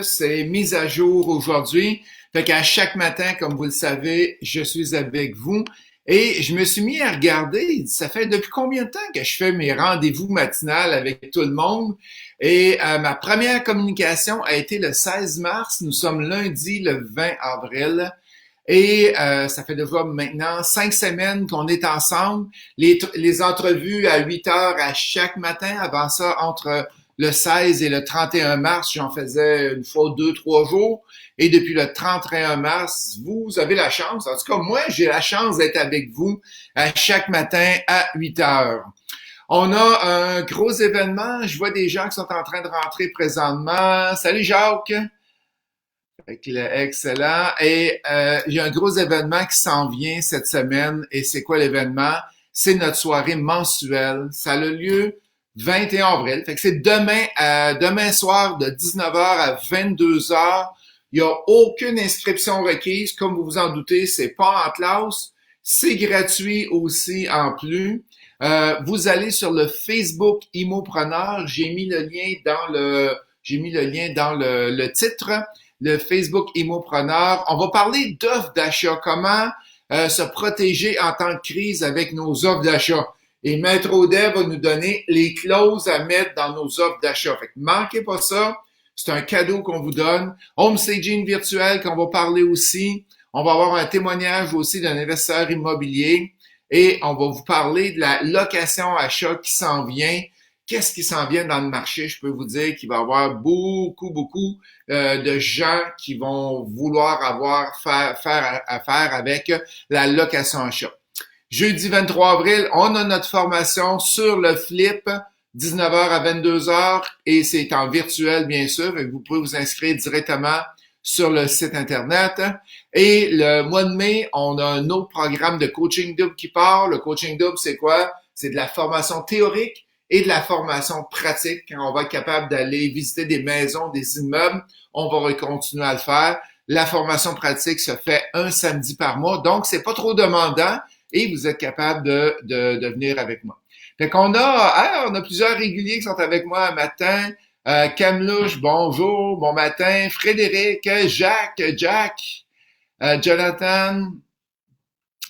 c'est mise à jour aujourd'hui. Fait qu'à chaque matin, comme vous le savez, je suis avec vous. Et je me suis mis à regarder, ça fait depuis combien de temps que je fais mes rendez-vous matinales avec tout le monde? Et ma première communication a été le 16 mars. Nous sommes lundi le 20 avril. Et ça fait déjà maintenant 5 semaines qu'on est ensemble. Les entrevues à 8 heures à chaque matin. Avant ça, entre le 16 et le 31 mars, j'en faisais une fois 2, 3 jours. Et depuis le 31 mars, vous avez la chance, en tout cas moi, j'ai la chance d'être avec vous à chaque matin à 8 heures. On a un gros événement. Je vois des gens qui sont en train de rentrer présentement. Salut Jacques! Excellent. Et il y a un gros événement qui s'en vient cette semaine. Et c'est quoi l'événement? C'est notre soirée mensuelle. Ça a le lieu 21 avril. Fait que c'est demain soir de 19h à 22h. Il n'y a aucune inscription requise. Comme vous vous en doutez, c'est pas en classe. C'est gratuit aussi en plus. Vous allez sur le Facebook Immopreneur. J'ai mis le lien dans le titre. Le Facebook Immopreneur. On va parler d'offres d'achat. Comment se protéger en temps de crise avec nos offres d'achat. Et Maître Audet va nous donner les clauses à mettre dans nos offres d'achat. Fait que manquez pas ça. C'est un cadeau qu'on vous donne. Home staging virtuel qu'on va parler aussi. On va avoir un témoignage aussi d'un investisseur immobilier. Et on va vous parler de la location achat qui s'en vient. Qu'est-ce qui s'en vient dans le marché? Je peux vous dire qu'il va y avoir beaucoup de gens qui vont vouloir faire affaire avec la location achat. Jeudi 23 avril, on a notre formation sur le flip, 19h à 22h, et c'est en virtuel, bien sûr. Vous pouvez vous inscrire directement sur le site Internet. Et le mois de mai, on a un autre programme de coaching double qui part. Le coaching double, c'est quoi? C'est de la formation théorique et de la formation pratique. Quand on va être capable d'aller visiter des maisons, des immeubles, on va continuer à le faire. La formation pratique se fait un samedi par mois, donc c'est pas trop demandant et vous êtes capable de venir avec moi. Fait qu'on on a plusieurs réguliers qui sont avec moi un matin. Camlouche, bonjour, bon matin. Frédéric, Jacques, Jonathan,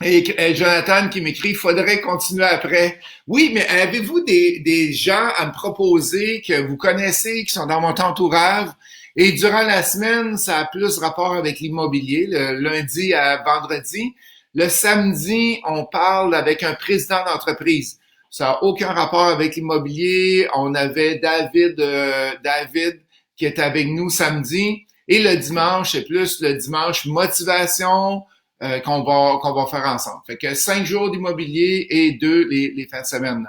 et Jonathan qui m'écrit, il faudrait continuer après. Oui, mais avez-vous des gens à me proposer que vous connaissez, qui sont dans mon entourage? Et durant la semaine, ça a plus rapport avec l'immobilier, le lundi à vendredi. Le samedi, on parle avec un président d'entreprise. Ça n'a aucun rapport avec l'immobilier. On avait David qui est avec nous samedi. Et le dimanche, c'est plus le dimanche motivation, qu'on va faire ensemble. Fait que 5 jours d'immobilier et 2 les fins de semaine.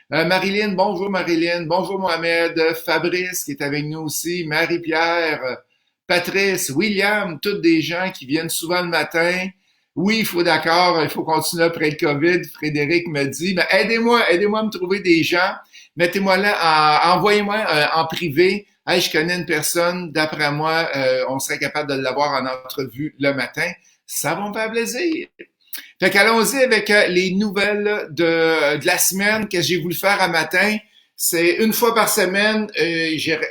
Marilyn, bonjour Marilyn, bonjour Mohamed, Fabrice qui est avec nous aussi, Marie-Pierre, Patrice, William, toutes des gens qui viennent souvent le matin. Oui, il faut continuer après le COVID. Frédéric me dit, ben aidez-moi à me trouver des gens. Mettez-moi là, envoyez-moi en privé. Hey, je connais une personne, d'après moi, on serait capable de l'avoir en entrevue le matin. Ça va me faire plaisir. Fait qu'allons-y avec les nouvelles de la semaine que j'ai voulu faire un matin. C'est une fois par semaine,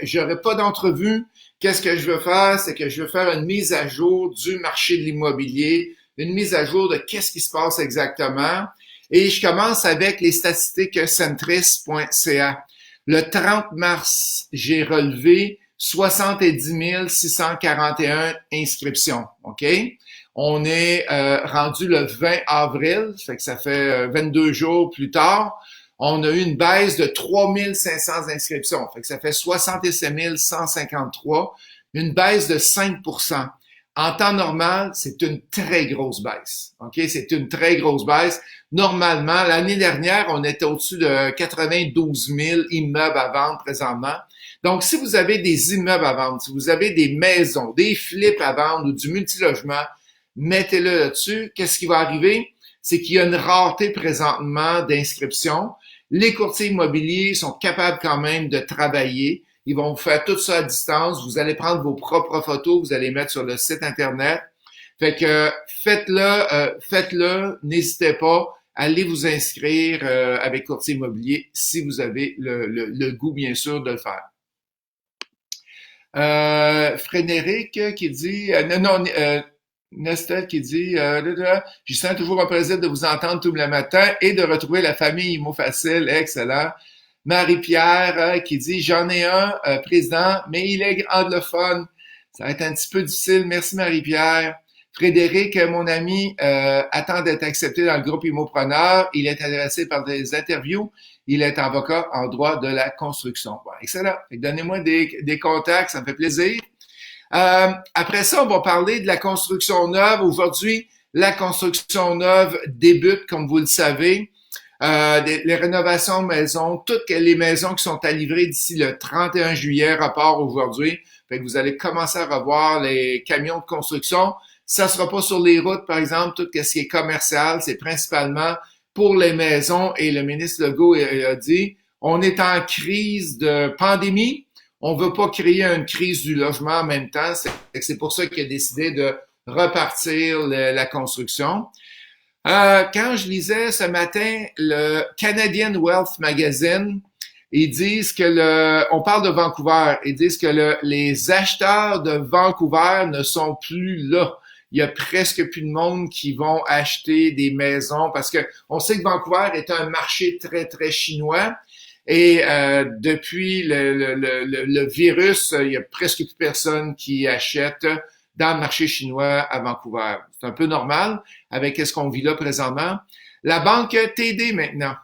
j'aurai pas d'entrevue. Qu'est-ce que je veux faire? C'est que je veux faire une mise à jour du marché de l'immobilier, une mise à jour de qu'est-ce qui se passe exactement. Et je commence avec les statistiques centris.ca. Le 30 mars, j'ai relevé 70 641 inscriptions. OK? On est rendu le 20 avril, ça fait 22 jours plus tard. On a eu une baisse de 3500 inscriptions, ça fait 67 153, une baisse de 5%. En temps normal, c'est une très grosse baisse. OK? C'est une très grosse baisse. Normalement, l'année dernière, on était au-dessus de 92 000 immeubles à vendre présentement. Donc, si vous avez des immeubles à vendre, si vous avez des maisons, des flips à vendre ou du multilogement, mettez-le là-dessus. Qu'est-ce qui va arriver? C'est qu'il y a une rareté présentement d'inscriptions. Les courtiers immobiliers sont capables quand même de travailler. Ils vont vous faire tout ça à distance. Vous allez prendre vos propres photos, vous allez mettre sur le site Internet. Fait que faites-le, n'hésitez pas. Allez vous inscrire avec courtier immobilier si vous avez le goût, bien sûr, de le faire. Frédéric qui dit, Nestel qui dit, j'y sens toujours un plaisir de vous entendre tout le matin et de retrouver la famille mot facile, excellent. Marie-Pierre qui dit, j'en ai un, président, mais il est anglophone. Ça va être un petit peu difficile. Merci Marie-Pierre. Frédéric, mon ami, attend d'être accepté dans le groupe Immopreneur. Il est intéressé par des interviews. Il est avocat en droit de la construction. Bon, excellent. Donnez-moi des contacts, ça me fait plaisir. Après ça, on va parler de la construction neuve. Aujourd'hui, la construction neuve débute, comme vous le savez. Les rénovations de maisons, toutes les maisons qui sont à livrer d'ici le 31 juillet, rapport aujourd'hui. Fait que vous allez commencer à revoir les camions de construction. Ça sera pas sur les routes, par exemple, tout ce qui est commercial, c'est principalement pour les maisons. Et le ministre Legault a dit, on est en crise de pandémie. On veut pas créer une crise du logement en même temps. C'est pour ça qu'il a décidé de repartir la construction. Quand je lisais ce matin le Canadian Wealth Magazine, ils disent que on parle de Vancouver, ils disent que les acheteurs de Vancouver ne sont plus là. Il y a presque plus de monde qui vont acheter des maisons parce que on sait que Vancouver est un marché très, très chinois. Et depuis le virus, il y a presque plus personne qui achète dans le marché chinois à Vancouver. C'est un peu normal avec ce qu'on vit là présentement. La banque TD maintenant.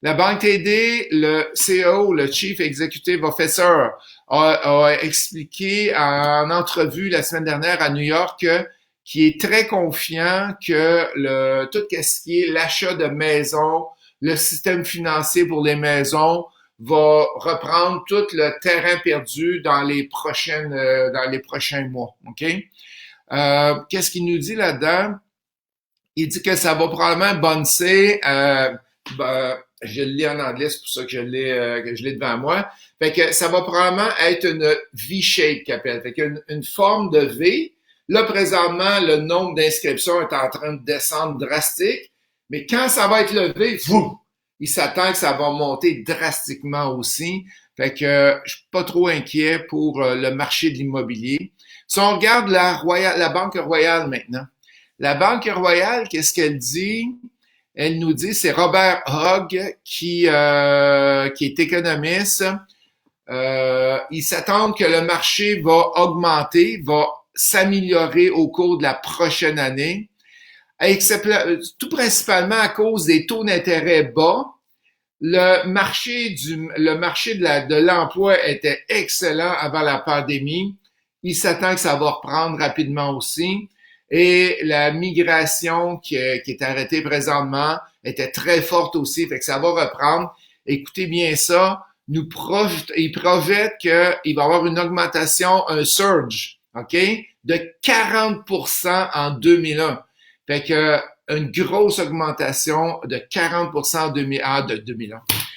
La banque TD, le CEO, le Chief Executive Officer, a expliqué en entrevue la semaine dernière à New York qu'il est très confiant que tout ce qui est l'achat de maisons, le système financier pour les maisons va reprendre tout le terrain perdu dans les prochains mois. OK? Qu'est-ce qu'il nous dit là-dedans? Il dit que ça va probablement bouncer. Je le lis en anglais, c'est pour ça que je l'ai devant moi. Fait que ça va probablement être une V-shape qu'il appelle. Fait qu'une forme de V. Là, présentement, le nombre d'inscriptions est en train de descendre drastique. Mais quand ça va être levé, il s'attend que ça va monter drastiquement aussi. Fait que je suis pas trop inquiet pour le marché de l'immobilier. Si on regarde la Banque Royale maintenant. La Banque Royale, qu'est-ce qu'elle dit? Elle nous dit, c'est Robert Hogg qui est économiste. Il s'attend que le marché va augmenter, va s'améliorer au cours de la prochaine année. Tout principalement à cause des taux d'intérêt bas. Le marché de l'emploi était excellent avant la pandémie. Il s'attend que ça va reprendre rapidement aussi. Et la migration qui est arrêtée présentement était très forte aussi, fait que ça va reprendre. Écoutez bien ça, il projette qu'il va y avoir une augmentation, un surge, OK, de 40% en 2001. Fait que une grosse augmentation de 40%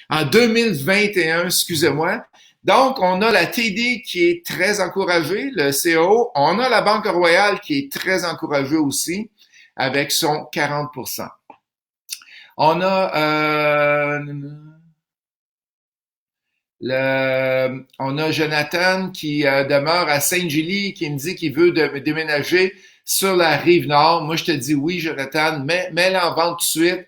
en 2021, excusez-moi. Donc, on a la TD qui est très encouragée, le CEO. On a la Banque Royale qui est très encouragée aussi, avec son 40%. On a Jonathan qui demeure à Saint-Julie, qui me dit qu'il veut déménager sur la rive nord. Moi, je te dis oui, Jonathan, mets-le en vente tout de suite.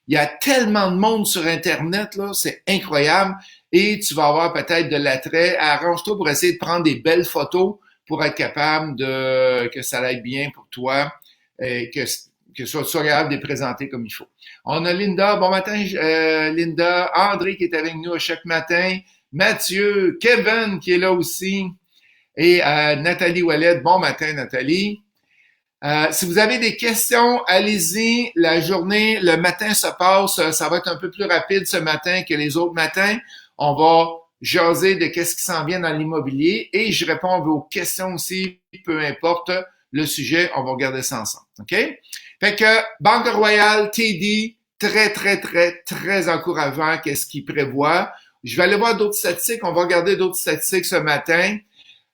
Il y a tellement de monde sur Internet, là, c'est incroyable. Et tu vas avoir peut-être de l'attrait. Arrange-toi pour essayer de prendre des belles photos pour être capable que ça aille bien pour toi, et que tu sois capable de les présenter comme il faut. On a Linda. Bon matin, Linda. André qui est avec nous à chaque matin. Mathieu. Kevin qui est là aussi. Et Nathalie Ouellet. Bon matin, Nathalie. Si vous avez des questions, allez-y. La journée, le matin se passe. Ça va être un peu plus rapide ce matin que les autres matins. On va jaser de qu'est-ce qui s'en vient dans l'immobilier et je réponds à vos questions aussi, peu importe le sujet. On va regarder ça ensemble. OK? Fait que Banque Royale, TD, très, très, très, très encourageant qu'est-ce qu'il prévoit. Je vais aller voir d'autres statistiques. On va regarder d'autres statistiques ce matin.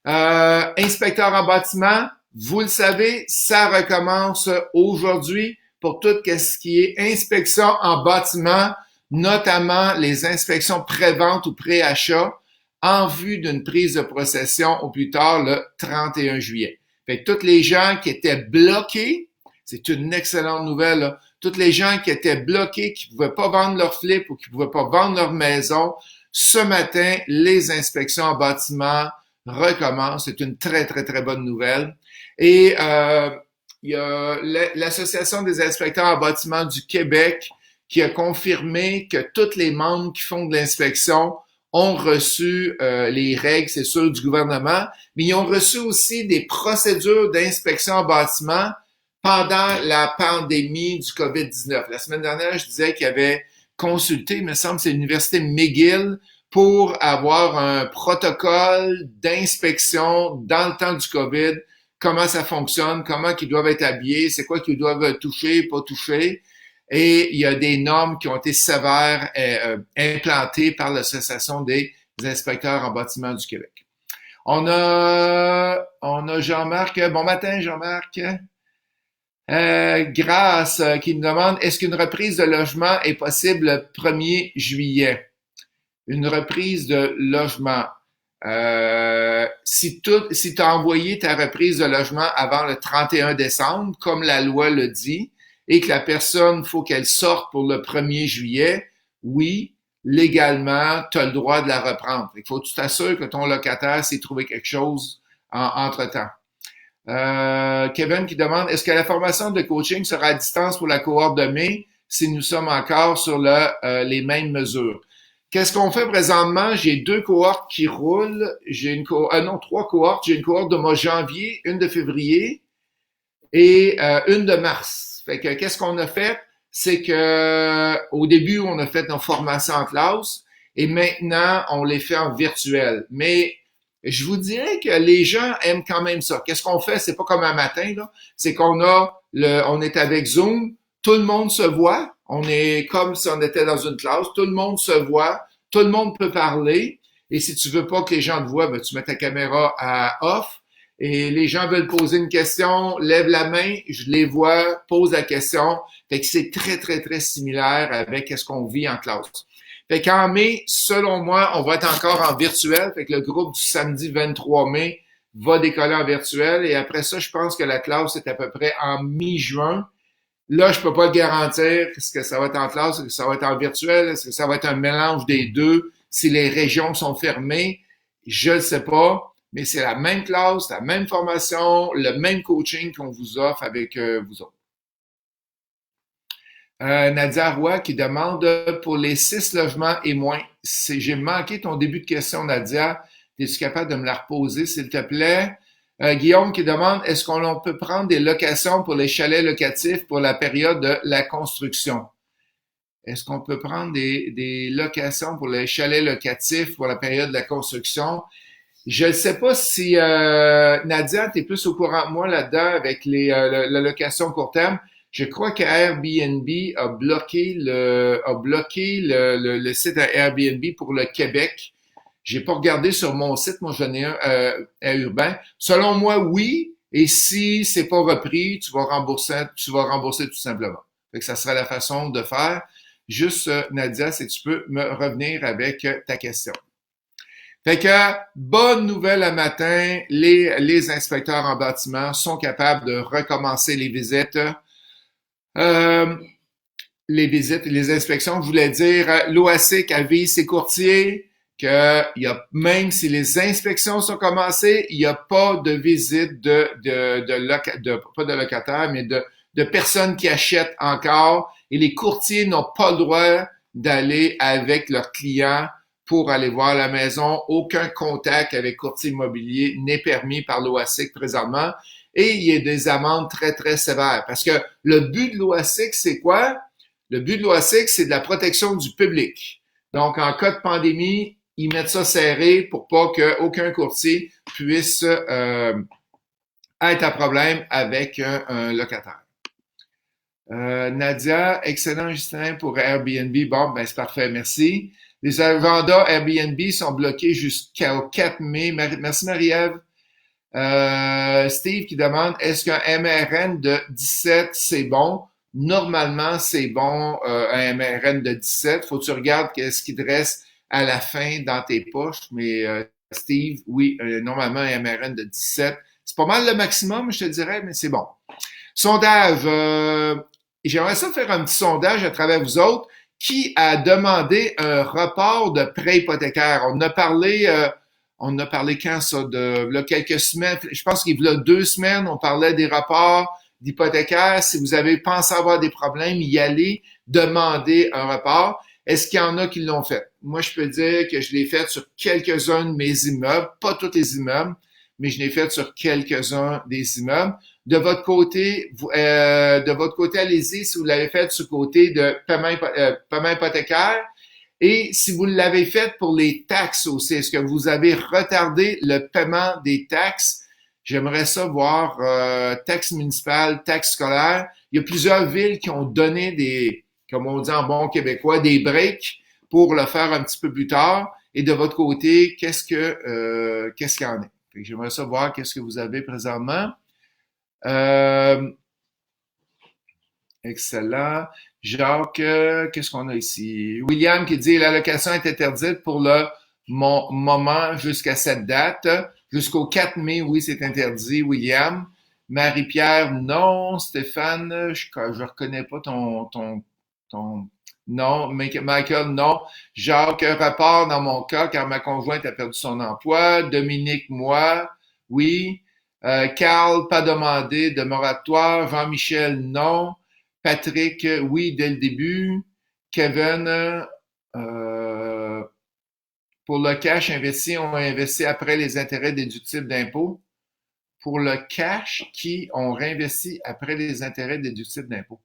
Inspecteur en bâtiment, vous le savez, ça recommence aujourd'hui pour tout ce qui est inspection en bâtiment, notamment les inspections pré-vente ou pré-achat. en vue d'une prise de possession au plus tard le 31 juillet. Fait que tous les gens qui étaient bloqués, c'est une excellente nouvelle, là. Tous les gens qui étaient bloqués, qui ne pouvaient pas vendre leur flip ou qui ne pouvaient pas vendre leur maison, ce matin, les inspections en bâtiment recommencent. C'est une très, très, très bonne nouvelle. Et il y a l'Association des inspecteurs en bâtiment du Québec qui a confirmé que tous les membres qui font de l'inspection ont reçu les règles, c'est sûr, du gouvernement, mais ils ont reçu aussi des procédures d'inspection en bâtiment pendant la pandémie du COVID-19. La semaine dernière, je disais qu'il y avait consulté, il me semble, c'est l'Université McGill pour avoir un protocole d'inspection dans le temps du COVID, comment ça fonctionne, comment ils doivent être habillés, c'est quoi qu'ils doivent toucher, pas toucher. Et il y a des normes qui ont été sévères implantées par l'Association des inspecteurs en bâtiment du Québec. On a Jean-Marc. Bon matin, Jean-Marc. Grâce qui me demande, est-ce qu'une reprise de logement est possible le 1er juillet? Une reprise de logement. Si tu as envoyé ta reprise de logement avant le 31 décembre, comme la loi le dit, et que la personne, faut qu'elle sorte pour le 1er juillet, oui, légalement, tu as le droit de la reprendre. Il faut que tu t'assures que ton locataire s'est trouvé quelque chose entre-temps. Kevin qui demande, est-ce que la formation de coaching sera à distance pour la cohorte de mai si nous sommes encore sur les mêmes mesures? Qu'est-ce qu'on fait présentement? J'ai 2 cohortes qui roulent. J'ai trois cohortes. J'ai une cohorte de mois janvier, une de février et une de mars. Fait que qu'est-ce qu'on a fait? C'est que au début, on a fait nos formations en classe et maintenant, on les fait en virtuel. Mais je vous dirais que les gens aiment quand même ça. Qu'est-ce qu'on fait? C'est pas comme un matin, là. C'est on est avec Zoom, tout le monde se voit. On est comme si on était dans une classe. Tout le monde se voit. Tout le monde peut parler. Et si tu veux pas que les gens te voient, ben, tu mets ta caméra à off. Et les gens veulent poser une question, lève la main, je les vois, pose la question. Fait que c'est très, très, très similaire avec ce qu'on vit en classe. Fait qu'en mai, selon moi, on va être encore en virtuel. Fait que le groupe du samedi 23 mai va décoller en virtuel. Et après ça, je pense que la classe est à peu près en mi-juin. Là, je peux pas le garantir. Est-ce que ça va être en classe? Est-ce que ça va être en virtuel? Est-ce que ça va être un mélange des deux? Si les régions sont fermées, je ne sais pas. Mais c'est la même classe, la même formation, le même coaching qu'on vous offre avec vous autres. Nadia Roy qui demande pour les 6 logements et moins. J'ai manqué ton début de question, Nadia. Es-tu capable de me la reposer, s'il te plaît? Guillaume qui demande, est-ce qu'on peut prendre des locations pour les chalets locatifs pour la période de la construction? Est-ce qu'on peut prendre des locations pour les chalets locatifs pour la période de la construction? Je ne sais pas si, Nadia, tu es plus au courant que moi là-dedans avec la location court terme. Je crois que Airbnb a bloqué le site à Airbnb pour le Québec. J'ai pas regardé sur mon site, moi j'en ai un à Urbain. Selon moi, oui. Et si c'est pas repris, tu vas rembourser tout simplement. Fait que ça sera la façon de faire. Juste, Nadia, si tu peux me revenir avec ta question. Fait que, bonne nouvelle à matin, les inspecteurs en bâtiment sont capables de recommencer les visites. Les inspections, je voulais dire, l'OASIC avise ses courtiers que même si les inspections sont commencées, il n'y a pas de visite pas de locataires, mais de personnes qui achètent encore. Et les courtiers n'ont pas le droit d'aller avec leurs clients pour aller voir la maison. Aucun contact avec courtier immobilier n'est permis par l'OASIC présentement. Et il y a des amendes très, très sévères. Parce que le but de l'OASIC, c'est quoi? Le but de l'OASIC, c'est de la protection du public. Donc, en cas de pandémie, ils mettent ça serré pour pas qu'aucun courtier puisse être à problème avec un locataire. Nadia, excellent Justin pour Airbnb. Bon, ben c'est parfait, merci. Les vendeurs Airbnb sont bloqués jusqu'au 4 mai. Merci Marie-Ève. Steve qui demande, est-ce qu'un MRN de 17, c'est bon? Normalement, c'est bon, un MRN de 17. Faut que tu regardes qu'est-ce qui te reste à la fin dans tes poches. Mais Steve, oui, normalement un MRN de 17. C'est pas mal le maximum, je te dirais, mais c'est bon. Sondage. J'aimerais ça faire un petit sondage à travers vous autres. Qui a demandé un report de prêt hypothécaire? On a parlé quand ça? De là, quelques semaines. Je pense qu'il y a 2 semaines, on parlait des reports d'hypothécaire. Si vous avez pensé avoir des problèmes, y aller, demander un report. Est-ce qu'il y en a qui l'ont fait? Moi, je peux dire que je l'ai fait sur quelques-uns de mes immeubles, pas tous les immeubles, mais je l'ai fait sur quelques-uns des immeubles. De votre côté, allez-y si vous l'avez fait sur le côté de paiement hypothécaire. Et si vous l'avez fait pour les taxes aussi, est-ce que vous avez retardé le paiement des taxes? J'aimerais ça voir taxes municipales, taxes scolaires. Il y a plusieurs villes qui ont donné des, comme on dit en bon québécois, des breaks pour le faire un petit peu plus tard. Et de votre côté, qu'est-ce qu'il y en est? J'aimerais savoir qu'est-ce que vous avez présentement. Euh, Excellent. Jacques, qu'est-ce qu'on a ici? William qui dit l'allocation est interdite pour le moment jusqu'à cette date. Jusqu'au 4 mai, oui, c'est interdit, William. Marie-Pierre, non. Stéphane, je reconnais pas ton, non. Michael, non. Jacques, rapport dans mon cas, car ma conjointe a perdu son emploi. Dominique, moi, oui. Carl, pas demandé de moratoire. Jean-Michel, non. Patrick, oui, dès le début. Kevin, pour le cash investi, on investit après les intérêts déductibles d'impôt. Pour le cash qui ont réinvesti après les intérêts déductibles d'impôt.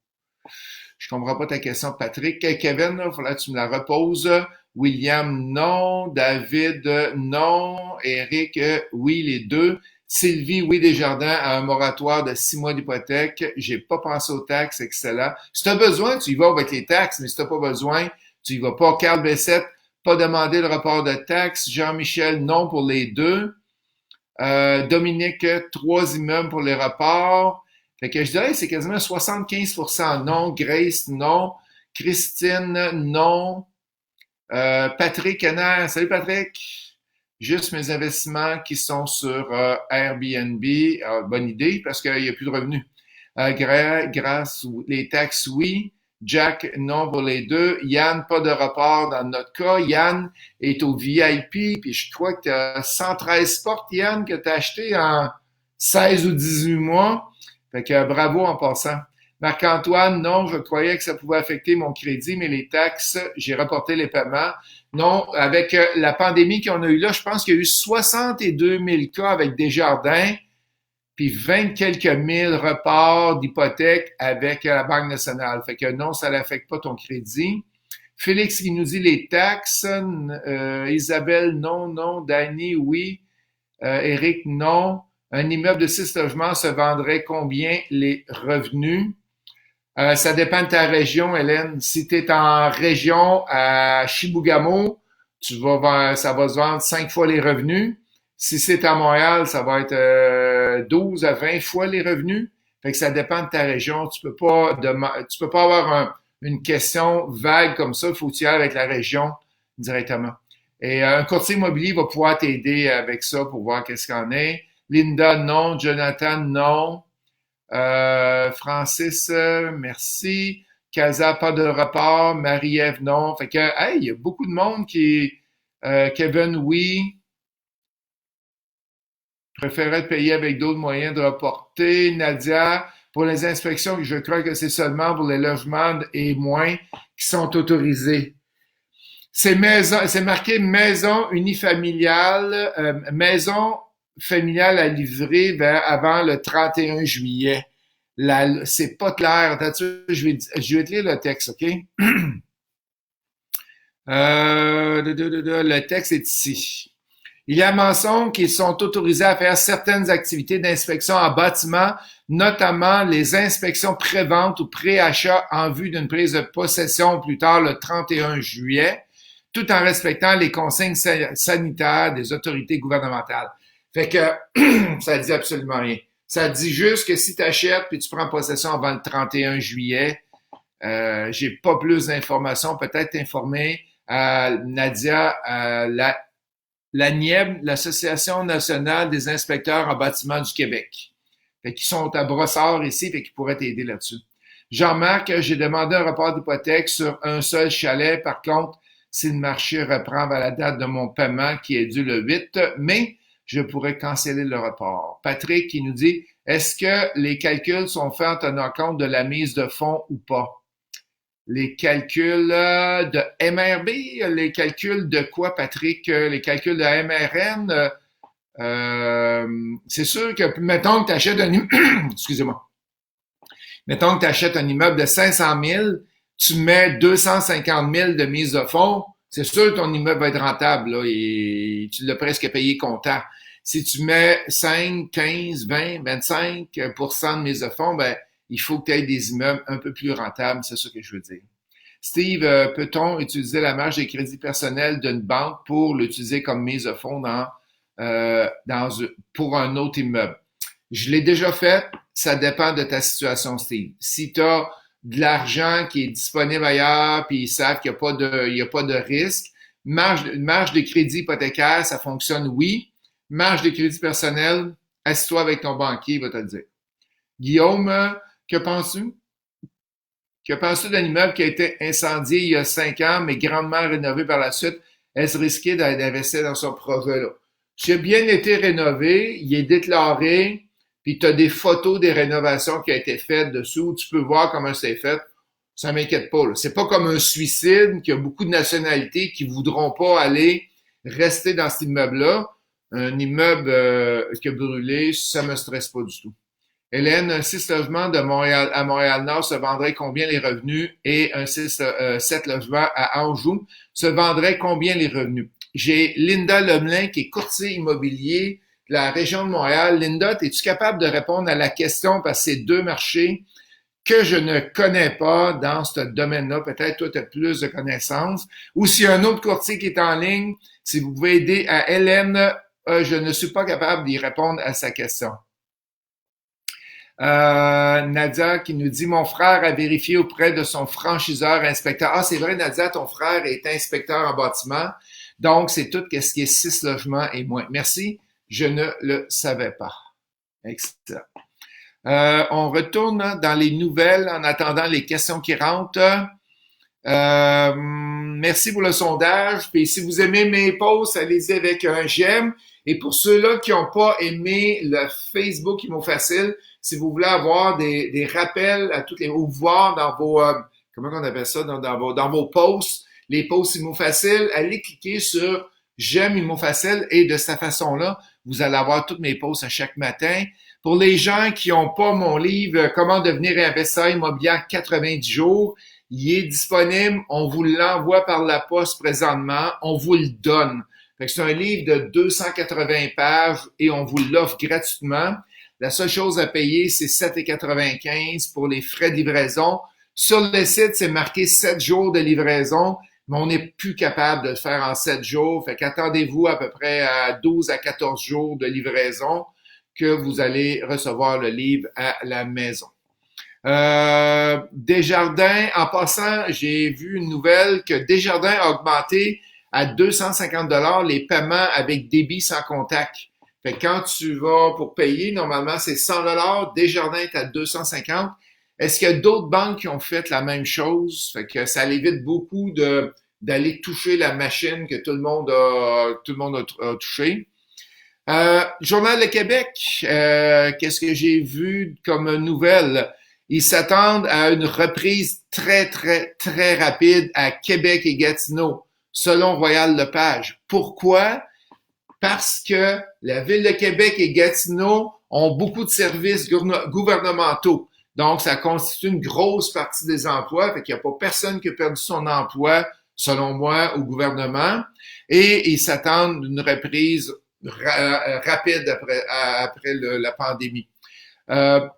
Je comprends pas ta question, Patrick. Kevin, il faudra que tu me la reposes. William, non. David, non. Eric, oui, les deux. Sylvie, oui, Desjardins a un moratoire de 6 mois d'hypothèque. J'ai pas pensé aux taxes, excellent. Si tu as besoin, tu y vas avec les taxes, mais si tu n'as pas besoin, tu y vas pas. Carl Bessette, pas demandé le report de taxes. Jean-Michel, non pour les deux. Dominique, 3 immeubles pour les reports. Fait que je dirais que c'est quasiment 75% non. Grace, non. Christine, non. Patrick Henner, salut Patrick. Juste mes investissements qui sont sur Airbnb. Bonne idée parce qu'il n'y a plus de revenus. Grâce les taxes, oui. Jack, non pour les deux. Yann, pas de report dans notre cas. Yann est au VIP, puis je crois que tu as 113 portes, Yann, que tu as acheté en 16 ou 18 mois. Fait que bravo en passant. Marc-Antoine, non, je croyais que ça pouvait affecter mon crédit, mais les taxes, j'ai reporté les paiements. Non, avec la pandémie qu'on a eue là, je pense qu'il y a eu 62 000 cas avec Desjardins, puis 20 quelques mille reports d'hypothèque avec la Banque nationale. Fait que non, ça n'affecte pas ton crédit. Félix qui nous dit les taxes. Isabelle, non, non. Danny, oui. Eric, non. Un immeuble de 6 logements se vendrait combien les revenus? Ça dépend de ta région, Hélène. Si tu es en région à Chibougamau, ça va se vendre 5 fois les revenus. Si c'est à Montréal, ça va être 12 à 20 fois les revenus. Fait que ça dépend de ta région. Tu peux pas avoir une question vague comme ça. Il faut que tu y ailles avec la région directement. Et un courtier immobilier va pouvoir t'aider avec ça pour voir qu'est-ce qu'il y en est. Linda, non. Jonathan, non. Francis, merci. Casa, pas de rapport. Marie-Ève, non. Fait que, hey, il y a beaucoup de monde Kevin, oui. Préférerais payer avec d'autres moyens de reporter. Nadia, pour les inspections, je crois que c'est seulement pour les logements et moins qui sont autorisés. C'est marqué maison unifamiliale, maison familiale à livrer avant le 31 juillet. C'est pas clair. Attends, je vais te lire le texte, OK? Le texte est ici. Il y a mention qu'ils sont autorisés à faire certaines activités d'inspection en bâtiment, notamment les inspections pré-vente ou pré-achat en vue d'une prise de possession plus tard le 31 juillet, tout en respectant les consignes sanitaires des autorités gouvernementales. Fait que ça dit absolument rien. Ça dit juste que si tu achètes puis tu prends possession avant le 31 juillet, j'ai pas plus d'informations, peut-être t'informer Nadia, la NIEB, l'Association nationale des inspecteurs en bâtiment du Québec. Fait qu'ils sont à Brossard ici, fait qu'ils pourraient t'aider là-dessus. Jean-Marc, j'ai demandé un report d'hypothèque sur un seul chalet. Par contre, si le marché reprend à la date de mon paiement qui est dû le 8 mai, je pourrais canceller le report. Patrick qui nous dit, est-ce que les calculs sont faits en tenant compte de la mise de fonds ou pas? Les calculs de MRB, les calculs de quoi, Patrick? Les calculs de MRN? C'est sûr que, mettons que tu achètes un excusez-moi. Mettons que tu achètes un immeuble de 500 000, tu mets 250 000 de mise de fonds, c'est sûr que ton immeuble va être rentable, là, et tu l'as presque payé comptant. Si tu mets 5, 15, 20, 25% de mise de fonds, ben, il faut que tu aies des immeubles un peu plus rentables, c'est ça que je veux dire. Steve, peut-on utiliser la marge des crédits personnels d'une banque pour l'utiliser comme mise de fonds pour un autre immeuble? Je l'ai déjà fait, ça dépend de ta situation, Steve. Si tu as de l'argent qui est disponible ailleurs, puis ils savent qu'il n'y a pas de risque, marge de crédit hypothécaire, ça fonctionne, oui. Marge de crédit personnel, assis-toi avec ton banquier, il va te le dire. Guillaume, que penses-tu? Que penses-tu d'un immeuble qui a été incendié il y a 5 ans, mais grandement rénové par la suite? Est-ce risqué d'investir dans ce projet-là? S'il a bien été rénové, il est déclaré, puis tu as des photos des rénovations qui ont été faites dessous, tu peux voir comment c'est fait. Ça m'inquiète pas. C'est pas comme un suicide, qu'il y a beaucoup de nationalités qui voudront pas aller rester dans cet immeuble-là. Un immeuble qui a brûlé, ça me stresse pas du tout. Hélène, un 6 logements de Montréal à Montréal-Nord se vendrait combien les revenus et un 7 logements à Anjou se vendrait combien les revenus? J'ai Linda Lemelin qui est courtier immobilier de la région de Montréal. Linda, es-tu capable de répondre à la question parce que c'est deux marchés que je ne connais pas dans ce domaine-là? Peut-être toi, tu as plus de connaissances. Ou s'il y a un autre courtier qui est en ligne, si vous pouvez aider à Hélène, je ne suis pas capable d'y répondre à sa question. Nadia qui nous dit, mon frère a vérifié auprès de son franchiseur inspecteur. Ah, c'est vrai, Nadia, ton frère est inspecteur en bâtiment. Donc, c'est tout ce qui est 6 logements et moins. Merci, je ne le savais pas. Excellent. On retourne dans les nouvelles en attendant les questions qui rentrent. Merci pour le sondage. Puis si vous aimez mes posts, allez-y avec un j'aime. Et pour ceux-là qui n'ont pas aimé le Facebook Immo Facile, si vous voulez avoir des rappels à toutes les ou voir dans vos comment on appelle ça dans vos posts, les posts Immo Facile, allez cliquer sur j'aime Immo Facile et de cette façon-là, vous allez avoir tous mes posts à chaque matin. Pour les gens qui n'ont pas mon livre Comment devenir investisseur immobilier en 90 jours, il est disponible, on vous l'envoie par la poste présentement, on vous le donne. Fait que c'est un livre de 280 pages et on vous l'offre gratuitement. La seule chose à payer, c'est 7,95 pour les frais de livraison. Sur le site, c'est marqué 7 jours de livraison, mais on n'est plus capable de le faire en 7 jours. Fait qu'attendez-vous à peu près à 12 à 14 jours de livraison que vous allez recevoir le livre à la maison. Desjardins, en passant, j'ai vu une nouvelle que Desjardins a augmenté à 250 $ les paiements avec débit sans contact. Fait que quand tu vas pour payer, normalement, c'est 100 $, Desjardins est à 250. Est-ce qu'il y a d'autres banques qui ont fait la même chose? Fait que ça évite beaucoup d'aller toucher la machine que tout le monde a touché. Journal de Québec, qu'est-ce que j'ai vu comme nouvelle? Ils s'attendent à une reprise très, très, très rapide à Québec et Gatineau, selon Royal Lepage. Pourquoi? Parce que la Ville de Québec et Gatineau ont beaucoup de services gouvernementaux. Donc, ça constitue une grosse partie des emplois. Fait qu'il n'y a pas personne qui a perdu son emploi, selon moi, au gouvernement. Et ils s'attendent à une reprise rapide après la pandémie.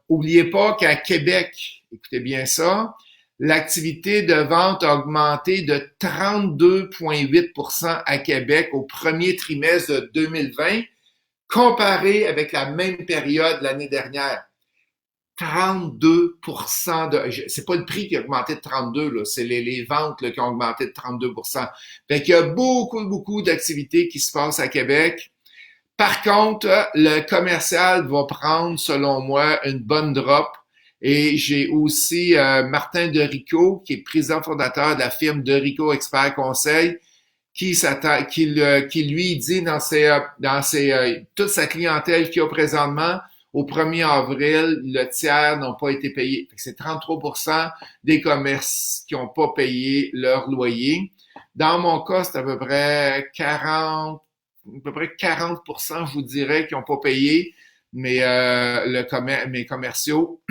Oubliez pas qu'à Québec, écoutez bien ça, l'activité de vente a augmenté de 32,8% à Québec au premier trimestre de 2020, comparé avec la même période l'année dernière. 32% c'est pas le prix qui a augmenté de 32, là, c'est les ventes là, qui ont augmenté de 32%. Fait qu'il y a beaucoup d'activités qui se passent à Québec. Par contre, le commercial va prendre, selon moi, une bonne drop. Et j'ai aussi Martin Derico, qui est président fondateur de la firme Derico Expert Conseil, qui lui dit dans toute sa clientèle qu'il a présentement, au 1er avril, le tiers n'ont pas été payés. C'est 33% des commerces qui n'ont pas payé leur loyer. Dans mon cas, c'est à peu près 40%, je vous dirais, qui n'ont pas payé, mais mes commerciaux,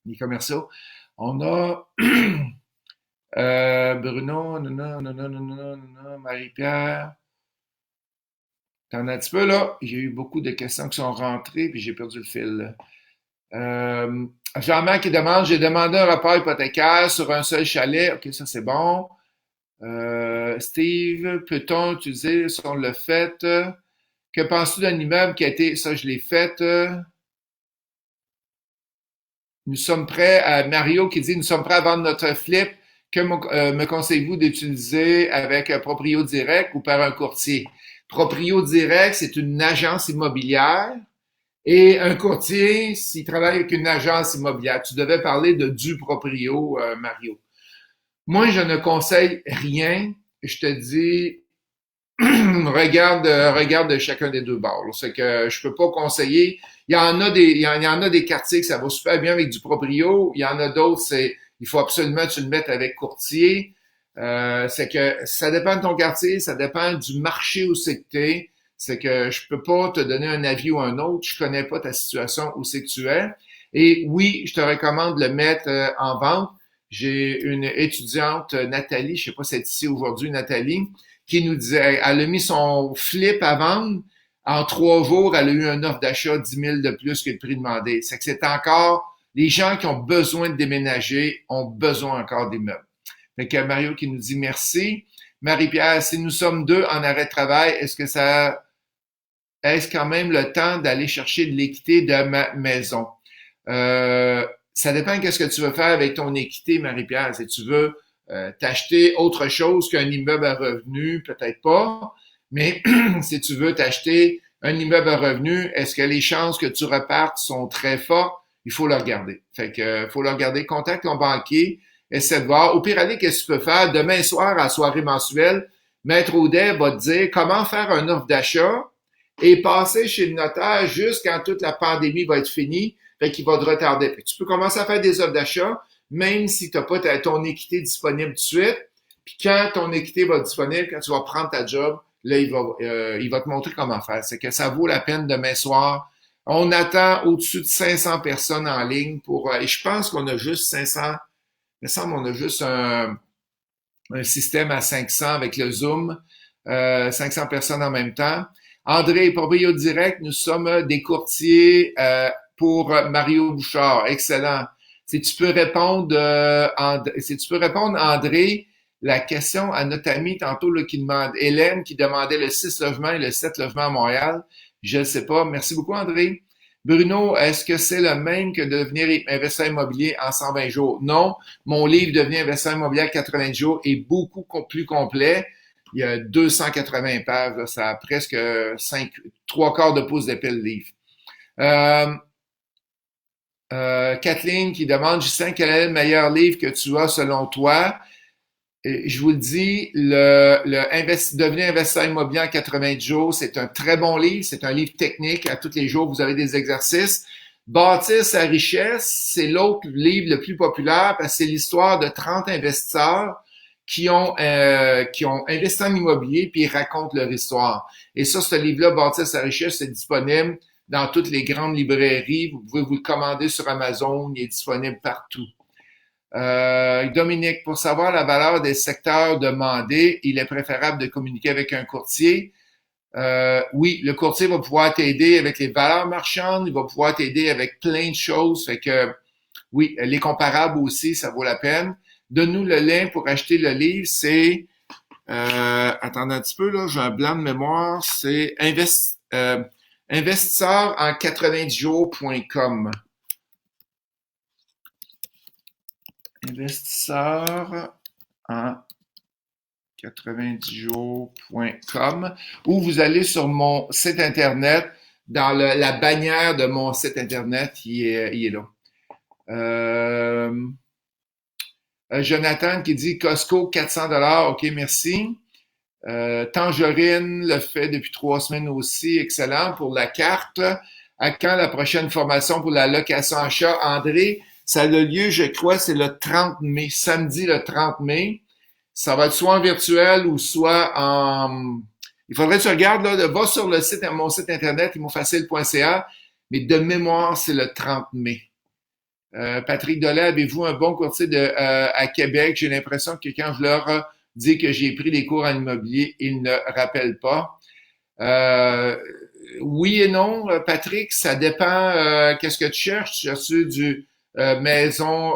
les commerciaux, on a Bruno, Marie-Pierre. T'en as un petit peu là? J'ai eu beaucoup de questions qui sont rentrées, puis j'ai perdu le fil. Jean-Marc qui demande, j'ai demandé un rapport hypothécaire sur un seul chalet. OK, ça c'est bon. Steve, peut-on utiliser si on l'a fait? Que penses-tu d'un immeuble qui a été, ça je l'ai fait. Nous sommes prêts à Mario qui dit, nous sommes prêts à vendre notre flip. Me conseillez-vous d'utiliser avec un proprio direct ou par un courtier? Proprio direct, c'est une agence immobilière et un courtier, s'il travaille avec une agence immobilière. Tu devais parler de du proprio, Mario. Moi, je ne conseille rien. Je te dis, regarde de chacun des deux bords. C'est que je peux pas conseiller. Il y en a des quartiers que ça va super bien avec du proprio. Il y en a d'autres, il faut absolument que tu le mettes avec courtier. C'est que ça dépend de ton quartier, ça dépend du marché où c'est que t'es. C'est que je peux pas te donner un avis ou un autre. Je connais pas ta situation où c'est que tu es. Et oui, je te recommande de le mettre en vente. J'ai une étudiante, Nathalie, je sais pas si elle est ici aujourd'hui, Nathalie, qui nous disait, elle a mis son flip à vendre. En 3 jours, elle a eu une offre d'achat 10 000 de plus que le prix demandé. C'est que c'est encore, les gens qui ont besoin de déménager ont besoin encore d'immeubles. Fait que Mario qui nous dit merci. Marie-Pierre, si nous sommes deux en arrêt de travail, est-ce quand même le temps d'aller chercher de l'équité de ma maison? Ça dépend qu'est-ce que tu veux faire avec ton équité, Marie-Pierre. Si tu veux t'acheter autre chose qu'un immeuble à revenu, peut-être pas. Mais si tu veux t'acheter un immeuble à revenu, est-ce que les chances que tu repartes sont très fortes? Il faut le regarder. Fait que faut le regarder. Contacte ton banquier, essaie de voir. Au pire aller, qu'est-ce que tu peux faire? Demain soir, à la soirée mensuelle, Maître Audet va te dire comment faire une offre d'achat et passer chez le notaire juste quand toute la pandémie va être finie. Fait qu'il va te retarder. Fait que tu peux commencer à faire des offres d'achat, même si tu n'as pas ton équité disponible tout de suite. Puis quand ton équité va être disponible, quand tu vas prendre ta job, là, il va te montrer comment faire. C'est que ça vaut la peine demain soir. On attend au-dessus de 500 personnes en ligne et je pense qu'on a juste 500, il me semble qu'on a juste un système à 500 avec le Zoom, 500 personnes en même temps. André, Proprio Direct, nous sommes des courtiers pour Mario Bouchard. Excellent. Si tu peux répondre, André, la question à notre ami tantôt là, qui demande, Hélène, qui demandait le 6 logements et le 7 logements à Montréal. Je ne sais pas. Merci beaucoup, André. Bruno, est-ce que c'est le même que devenir investisseur immobilier en 120 jours? Non. Mon livre Devenir investisseur immobilier en 90 jours est beaucoup plus complet. Il y a 280 pages. Là, ça a presque 3/4 de pouce d'épais le livre. Kathleen qui demande, Justin, quel est le meilleur livre que tu as selon toi? Et je vous le dis, Devenir investisseur immobilier en 90 jours, c'est un très bon livre. C'est un livre technique. À tous les jours, vous avez des exercices. Bâtir sa richesse, c'est l'autre livre le plus populaire parce que c'est l'histoire de 30 investisseurs qui ont investi en immobilier puis ils racontent leur histoire. Et ça, ce livre-là, Bâtir sa richesse, c'est disponible dans toutes les grandes librairies. Vous pouvez vous le commander sur Amazon. Il est disponible partout. Dominique, pour savoir la valeur des secteurs demandés, il est préférable de communiquer avec un courtier. Oui, le courtier va pouvoir t'aider avec les valeurs marchandes, il va pouvoir t'aider avec plein de choses. Fait que oui, les comparables aussi, ça vaut la peine. Donne-nous le lien pour acheter le livre. C'est attendez un petit peu, là, j'ai un blanc de mémoire. C'est investisseur en 90jours.com. investisseur en 90jours.com ou vous allez sur mon site internet, dans la bannière de mon site internet, il est là. Jonathan qui dit Costco 400 $, ok, merci. Tangerine le fait depuis 3 semaines aussi, excellent pour la carte. À quand la prochaine formation pour la location achat? André, ça a lieu, je crois, c'est le 30 mai, samedi le 30 mai. Ça va être soit en virtuel ou soit en... Il faudrait que tu regardes, là, va sur le site, mon site internet, imofacile.ca, mais de mémoire, c'est le 30 mai. Patrick Dolay, avez-vous un bon courtier à Québec? J'ai l'impression que quand je leur dis que j'ai pris des cours en immobilier, ils ne rappellent pas. Oui et non, Patrick, ça dépend. Qu'est-ce que tu cherches? Tu cherches du maison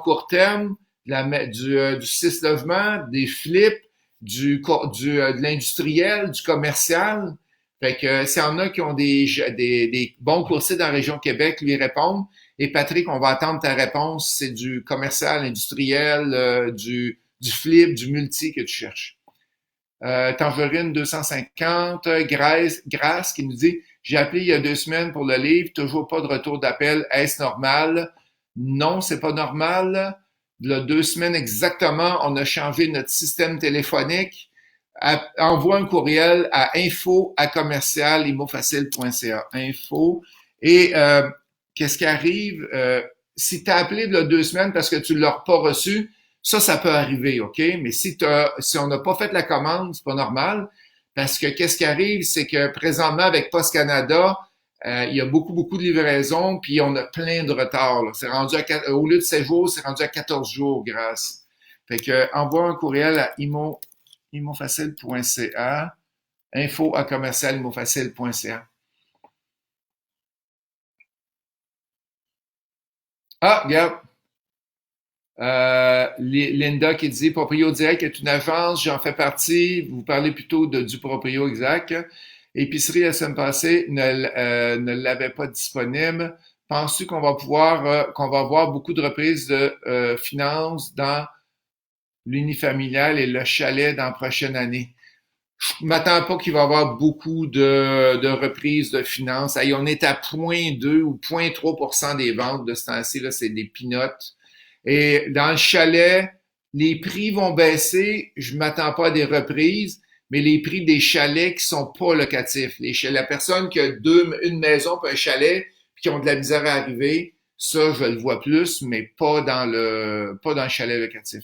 court terme, du 6 logements, des flips, de l'industriel, du commercial. Fait que s'il y en a qui ont des bons courtiers dans la région de Québec, lui répondent. Et Patrick, on va attendre ta réponse. C'est du commercial, industriel, du flip, du multi que tu cherches. Tangerine 250, Grace qui nous dit j'ai appelé il y a 2 semaines pour le livre, toujours pas de retour d'appel, est-ce normal? Non, c'est pas normal. Il y a 2 semaines exactement, on a changé notre système téléphonique. Envoie un courriel à info@commercial-imofacile.ca. Info. Et qu'est-ce qui arrive? Si tu as appelé il y a 2 semaines parce que tu ne l'as pas reçu, ça peut arriver, OK? Mais si on n'a pas fait la commande, c'est pas normal. Parce que qu'est-ce qui arrive, c'est que présentement, avec Post Canada, il y a beaucoup de livraisons, puis on a plein de retard. C'est rendu au lieu de 7 jours, c'est rendu à 14 jours, grâce. Fait que envoie un courriel à imofacile.ca, info@commercial-imofacile.ca. Ah, regarde. Linda qui dit Proprio Direct est une agence, j'en fais partie. Vous parlez plutôt du Proprio exact. Épicerie la semaine passée ne l'avait pas disponible. Penses-tu qu'on va avoir beaucoup de reprises de finances dans l'unifamilial et le chalet dans la prochaine année? Je m'attends pas qu'il va y avoir beaucoup de reprises de finances. Hey, on est à 0,2 ou 0,3% des ventes de ce temps-ci, là, c'est des peanuts. Et dans le chalet, les prix vont baisser. Je m'attends pas à des reprises, mais les prix des chalets qui sont pas locatifs. La personne qui a une maison puis un chalet puis qui ont de la misère à arriver, ça, je le vois plus, mais pas dans le chalet locatif.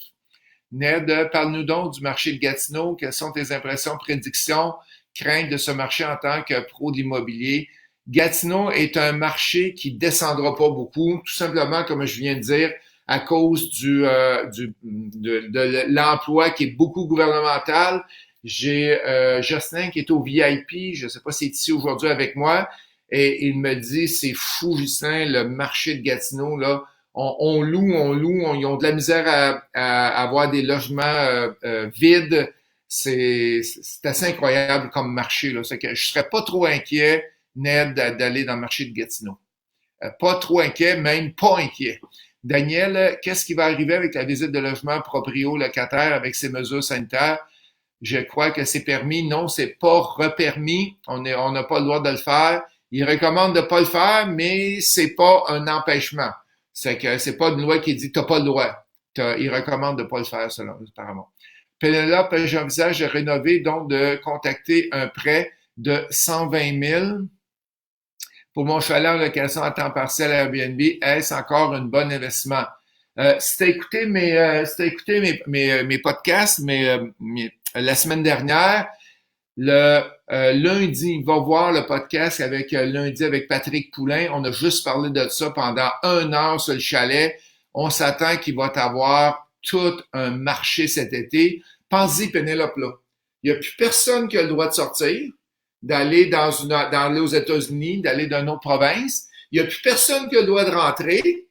Ned, parle-nous donc du marché de Gatineau. Quelles sont tes impressions, prédictions, craintes de ce marché en tant que pro de l'immobilier? Gatineau est un marché qui descendra pas beaucoup, tout simplement, comme je viens de dire, à cause de l'emploi qui est beaucoup gouvernemental. J'ai Jocelyn qui est au VIP, je ne sais pas s'il est ici aujourd'hui avec moi, et il me dit, c'est fou, Jocelyn, le marché de Gatineau, là, on loue, ils ont de la misère à avoir des logements vides. C'est assez incroyable comme marché, là. C'est que je serais pas trop inquiet, Ned, d'aller dans le marché de Gatineau. Pas trop inquiet, même pas inquiet. Daniel, qu'est-ce qui va arriver avec la visite de logement proprio locataire avec ces mesures sanitaires? Je crois que c'est permis. Non, c'est pas repermis. On n'a pas le droit de le faire. Il recommande de pas le faire, mais c'est pas un empêchement. C'est que c'est pas une loi qui dit t'as pas le droit. Il recommande de pas le faire, selon apparemment. Pénélope, j'envisage de rénover, donc de contacter un prêt de 120 000 pour mon chalet en location à temps partiel à Airbnb. Est-ce encore un bon investissement? Si tu as écouté mes podcasts, la semaine dernière, le lundi, va voir le podcast avec lundi avec Patrick Poulain. On a juste parlé de ça pendant 1 heure sur le chalet. On s'attend qu'il va avoir tout un marché cet été. Pense-y, Pénélope, là. Il n'y a plus personne qui a le droit de sortir, d'aller aux États-Unis, d'aller dans une autre province. Il n'y a plus personne qui a le droit de rentrer.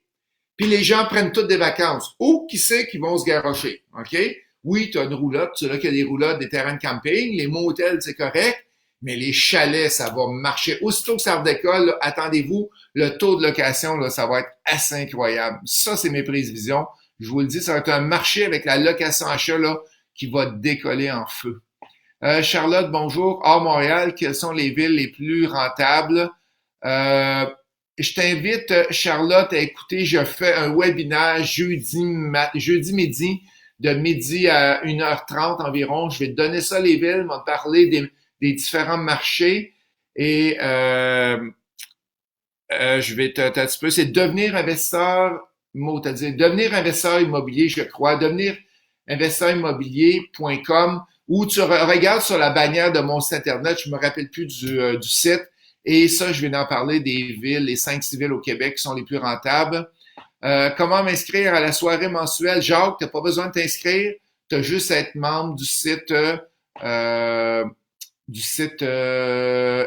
Puis les gens prennent toutes des vacances. Ou qui sait qu'ils vont se garrocher, OK? Oui, tu as une roulotte, tu sais là qu'il y a des roulottes, des terrains de camping, les motels, c'est correct, mais les chalets, ça va marcher. Aussitôt que ça redécolle, attendez-vous, le taux de location, là, ça va être assez incroyable. Ça, c'est mes prévisions. Je vous le dis, ça va être un marché avec la location achat là, qui va décoller en feu. Charlotte, bonjour. Hors Montréal, quelles sont les villes les plus rentables? Euh, je t'invite, Charlotte, à écouter. Je fais un webinaire jeudi midi, de midi à 1h30 environ. Je vais te donner ça les villes, je vais te parler des différents marchés et je vais un petit peu, c'est devenir investisseur, mot à dire, devenir investisseur immobilier, je crois, devenir investisseurimmobilier.com où tu regardes sur la bannière de mon site internet, je me rappelle plus du site, et ça, je vais en parler des villes, les 5-6 villes au Québec qui sont les plus rentables. Comment m'inscrire à la soirée mensuelle? Jacques, tu n'as pas besoin de t'inscrire, tu as juste à être membre euh, du site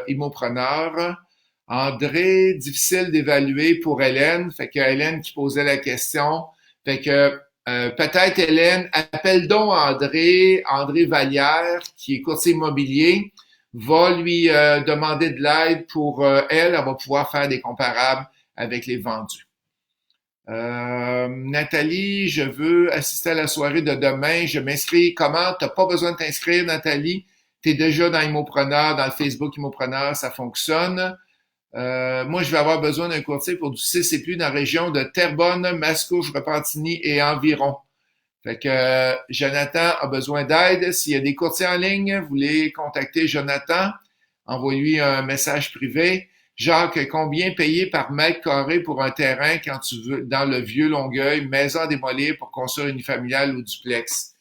Immopreneur. André, difficile d'évaluer pour Hélène. Fait que Hélène qui posait la question. Fait que peut-être Hélène, appelle donc André Vallière, qui est courtier immobilier, va lui demander de l'aide pour elle va pouvoir faire des comparables avec les vendus. Nathalie, je veux assister à la soirée de demain. Je m'inscris. Comment? T'as pas besoin de t'inscrire, Nathalie. T'es déjà dans Immopreneur, dans le Facebook Immopreneur, ça fonctionne. Moi, je vais avoir besoin d'un courtier pour du 6 et plus dans la région de Terrebonne, Mascouche, Repentigny et environ. Fait que Jonathan a besoin d'aide. S'il y a des courtiers en ligne, vous voulez contacter Jonathan, envoyez-lui un message privé. Jacques, combien payer par mètre carré pour un terrain quand tu veux dans le vieux Longueuil, maison à démolir pour construire unifamiliale ou duplex?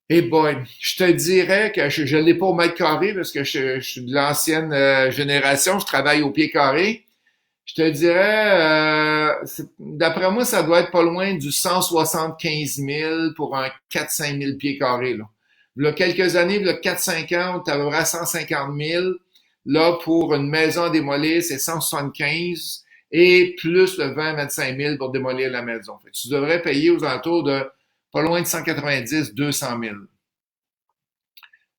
Eh boy, je te dirais que je l'ai pas au mètre carré parce que je suis de l'ancienne génération, je travaille au pied carré. Je te dirais, d'après moi, ça doit être pas loin du 175 000 pour un 4-5 000 pieds carrés. Là. Il y a quelques années, il y a 4-5 ans, tu avais à 150 000. Là, pour une maison à démolir, c'est 175 et plus le 20-25 000 pour démolir la maison. Fait que tu devrais payer aux alentours de pas loin de 190-200 000.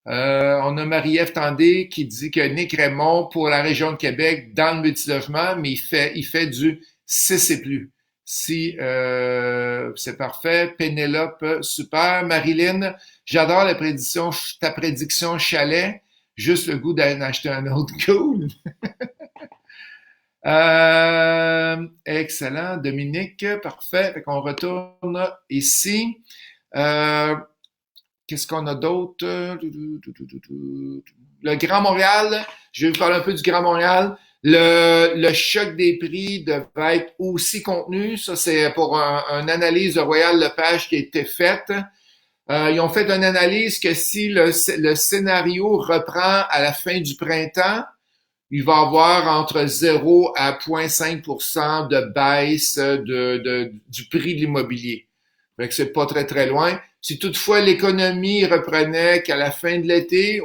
On a Marie-Ève Tandé qui dit que Nick Raymond pour la région de Québec dans le multilogement, mais il fait du 6 et plus. Si c'est parfait. Pénélope, super. Marilyn, j'adore ta prédiction chalet. Juste le goût d'en acheter un autre. Cool. Excellent. Dominique, parfait. Fait qu'on retourne ici. Qu'est-ce qu'on a d'autre? Le Grand Montréal, je vais vous parler un peu du Grand Montréal. Le choc des prix devrait être aussi contenu. Ça, c'est pour une analyse de Royal Lepage qui a été faite. Ils ont fait une analyse que si le scénario reprend à la fin du printemps, il va y avoir entre 0 à 0,5% de baisse du prix de l'immobilier. Fait que c'est pas très très loin. Si toutefois l'économie reprenait qu'à la fin de l'été,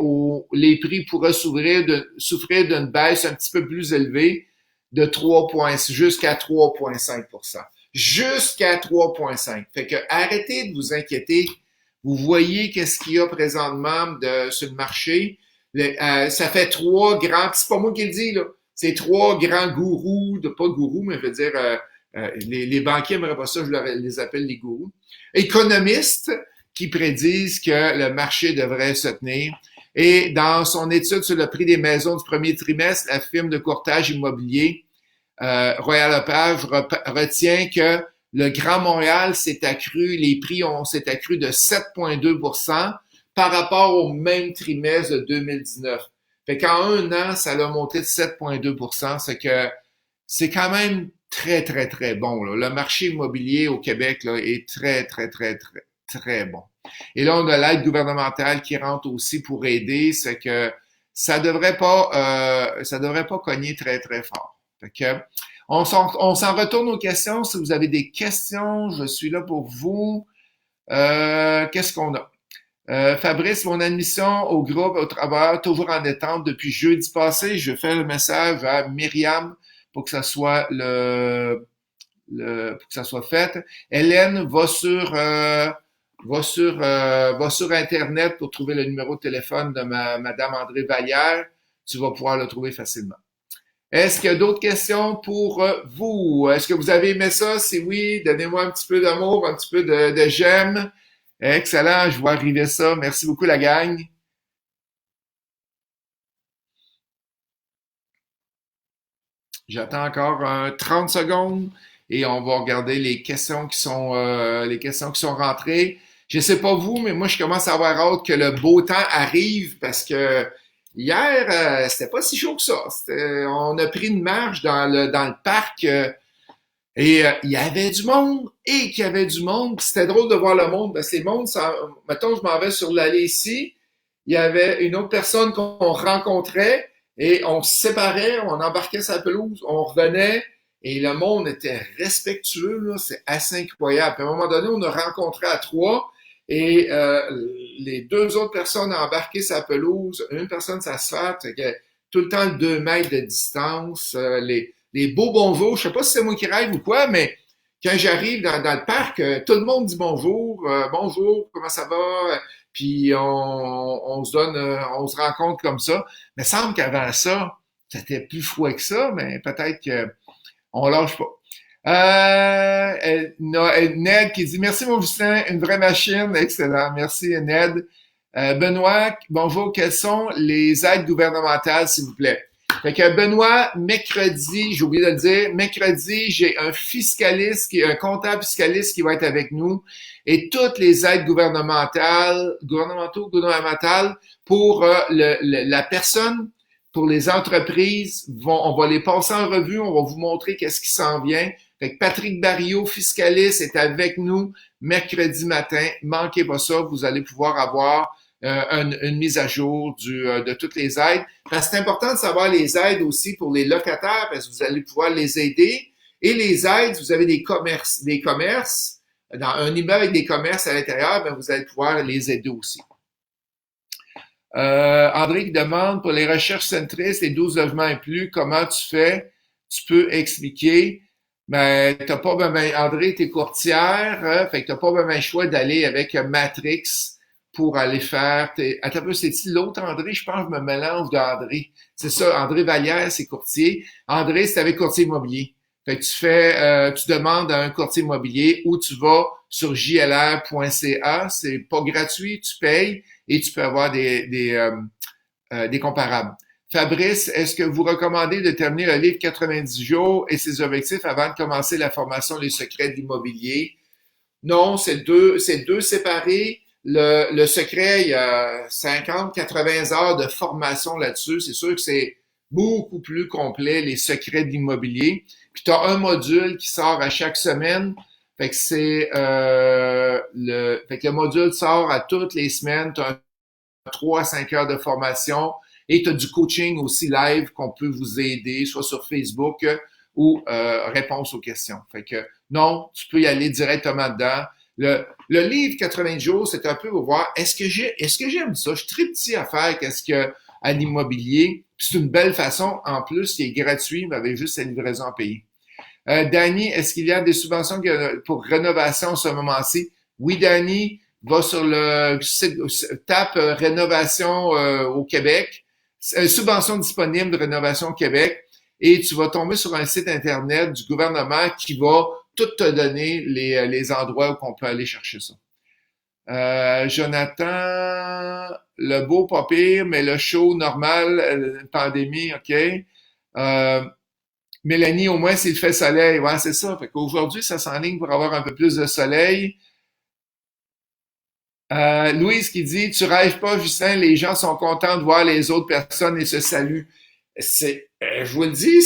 les prix pourraient souffrir d'une baisse un petit peu plus élevée de 3 points, jusqu'à 3,5%. Jusqu'à 3,5. Fait que arrêtez de vous inquiéter. Vous voyez qu'est-ce qu'il y a présentement sur le marché. Ça fait trois grands, c'est pas moi qui le dis, là. C'est trois grands gourous, pas gourous, mais je veux dire, les banquiers aimeraient pas ça, les appelle les gourous. Économistes qui prédisent que le marché devrait se tenir. Et dans son étude sur le prix des maisons du premier trimestre, la firme de courtage immobilier Royal Lepage retient que le Grand Montréal s'est accru, les prix s'est accru de 7,2% par rapport au même trimestre de 2019. Fait qu'en un an, ça a monté de 7,2%. C'est que c'est quand même très, très, très bon. Là. Le marché immobilier au Québec là, est très, très, très, très, très bon. Et là, on a l'aide gouvernementale qui rentre aussi pour aider. C'est que ça devrait pas cogner très, très fort. Fait que on s'en retourne aux questions. Si vous avez des questions, je suis là pour vous. Qu'est-ce qu'on a? Fabrice, mon admission au groupe au travail, toujours en attente depuis jeudi passé. Je fais le message à Myriam pour que ça soit pour que ça soit fait. Hélène va sur Internet pour trouver le numéro de téléphone de Madame André Vallière. Tu vas pouvoir le trouver facilement. Est-ce qu'il y a d'autres questions pour vous? Est-ce que vous avez aimé ça? Si oui, donnez-moi un petit peu d'amour, un petit peu de j'aime. Excellent, je vois arriver ça. Merci beaucoup, la gang. J'attends encore 30 secondes et on va regarder les questions qui sont rentrées. Je sais pas vous, mais moi je commence à avoir hâte que le beau temps arrive parce que hier c'était pas si chaud que ça. On a pris une marche dans le parc et il y avait du monde et qu'il y avait du monde. Puis c'était drôle de voir le monde parce que les mondes, mettons je m'en vais sur l'allée ici, il y avait une autre personne qu'on rencontrait et on se séparait, on embarquait sa pelouse, on revenait et le monde était respectueux, là, c'est assez incroyable. Puis à un moment donné, on a rencontré à trois et les deux autres personnes ont embarqué sa pelouse, une personne s'asphalte, fait que tout le temps 2 mètres de distance, les beaux bonjours, je sais pas si c'est moi qui rêve ou quoi, mais quand j'arrive dans le parc, tout le monde dit bonjour, bonjour, comment ça va? Puis on se donne, on se rencontre comme ça. Mais il semble qu'avant ça, c'était plus froid que ça, mais peut-être que on lâche pas. Ned qui dit merci mon Justin, une vraie machine, excellent, merci Ned. Benoît, bonjour, quelles sont les aides gouvernementales, s'il vous plaît? Fait que Benoît, mercredi, j'ai oublié de le dire, mercredi, j'ai un fiscaliste, un comptable fiscaliste qui va être avec nous et toutes les aides gouvernementales pour la personne, pour les entreprises, on va les passer en revue, on va vous montrer qu'est-ce qui s'en vient. Fait que Patrick Barriot, fiscaliste, est avec nous mercredi matin. Manquez pas ça, vous allez pouvoir avoir une mise à jour de toutes les aides. Parce que c'est important de savoir les aides aussi pour les locataires, parce que vous allez pouvoir les aider. Et les aides, vous avez des commerces, dans un immeuble avec des commerces à l'intérieur, ben vous allez pouvoir les aider aussi. André qui demande pour les recherches centristes, les 12 logements et plus, comment tu fais? Tu peux expliquer. Ben, t'as pas André, t'es courtière, fait que t'as pas le choix d'aller avec Matrix pour aller faire attends un peu, c'est-tu l'autre André? Je pense que je me mélange d'André. C'est ça, André Vallière, c'est courtier. André, c'est avec courtier immobilier. Fait que tu demandes à un courtier immobilier ou tu vas sur jlr.ca, c'est pas gratuit, tu payes et tu peux avoir des comparables. Fabrice, est-ce que vous recommandez de terminer le livre 90 jours et ses objectifs avant de commencer la formation Les secrets de l'immobilier? Non, c'est deux séparés. Le secret, il y a 50, 80 heures de formation là-dessus. C'est sûr que c'est beaucoup plus complet, les secrets de l'immobilier. Puis tu as un module qui sort à chaque semaine. Fait que fait que le module sort à toutes les semaines. Tu as 3 à 5 heures de formation et tu as du coaching aussi live qu'on peut vous aider, soit sur Facebook ou réponse aux questions. Fait que non, tu peux y aller directement dedans. Le livre 80 jours, c'est un peu pour voir est-ce que j'aime ça? Je suis très petit à faire qu'est-ce que à l'immobilier. C'est une belle façon, en plus, qui est gratuit, mais avec juste la livraison à payer. Danny, est-ce qu'il y a des subventions pour rénovation en ce moment-ci? Oui, Danny, va sur le site, tape rénovation au Québec, subvention disponible de rénovation au Québec, et tu vas tomber sur un site internet du gouvernement qui va tout te donner les endroits où on peut aller chercher ça. Jonathan, le beau pas pire, mais le chaud normal, pandémie, ok. Mélanie, au moins s'il fait soleil, ouais, c'est ça. Fait qu'aujourd'hui, ça s'enligne pour avoir un peu plus de soleil. Louise qui dit, tu rêves pas, Justin, les gens sont contents de voir les autres personnes et se saluent. Je vous le dis,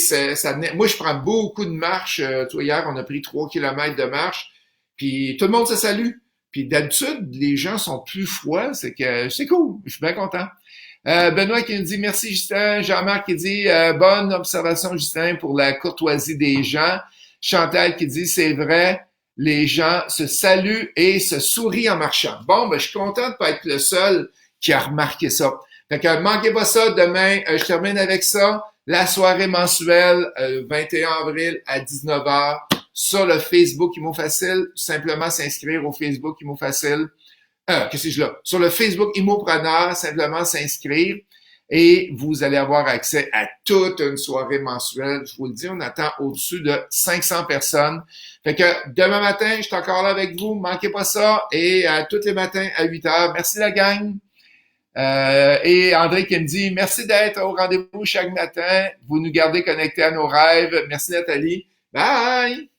moi je prends beaucoup de marches. Toi, hier, on a pris 3 kilomètres de marche, puis tout le monde se salue. Puis d'habitude, les gens sont plus froids, c'est que c'est cool, je suis bien content. Benoît qui nous dit merci Justin. Jean-Marc qui dit bonne observation Justin pour la courtoisie des gens. Chantal qui dit c'est vrai, les gens se saluent et se sourient en marchant. Bon, ben je suis content de pas être le seul qui a remarqué ça. Fait que manquez pas ça demain. Je termine avec ça. La soirée mensuelle 21 avril à 19h sur le Facebook Imo Facile. Simplement s'inscrire au Facebook Imo Facile. Qu'est-ce que je là? Sur le Facebook Immopreneur, simplement s'inscrire. et vous allez avoir accès à toute une soirée mensuelle. Je vous le dis, on attend au-dessus de 500 personnes. Fait que demain matin, je suis encore là avec vous. Manquez pas ça. Et tous les matins à 8 heures. Merci la gang. Et André qui me dit, merci d'être au rendez-vous chaque matin. Vous nous gardez connectés à nos rêves. Merci Nathalie. Bye!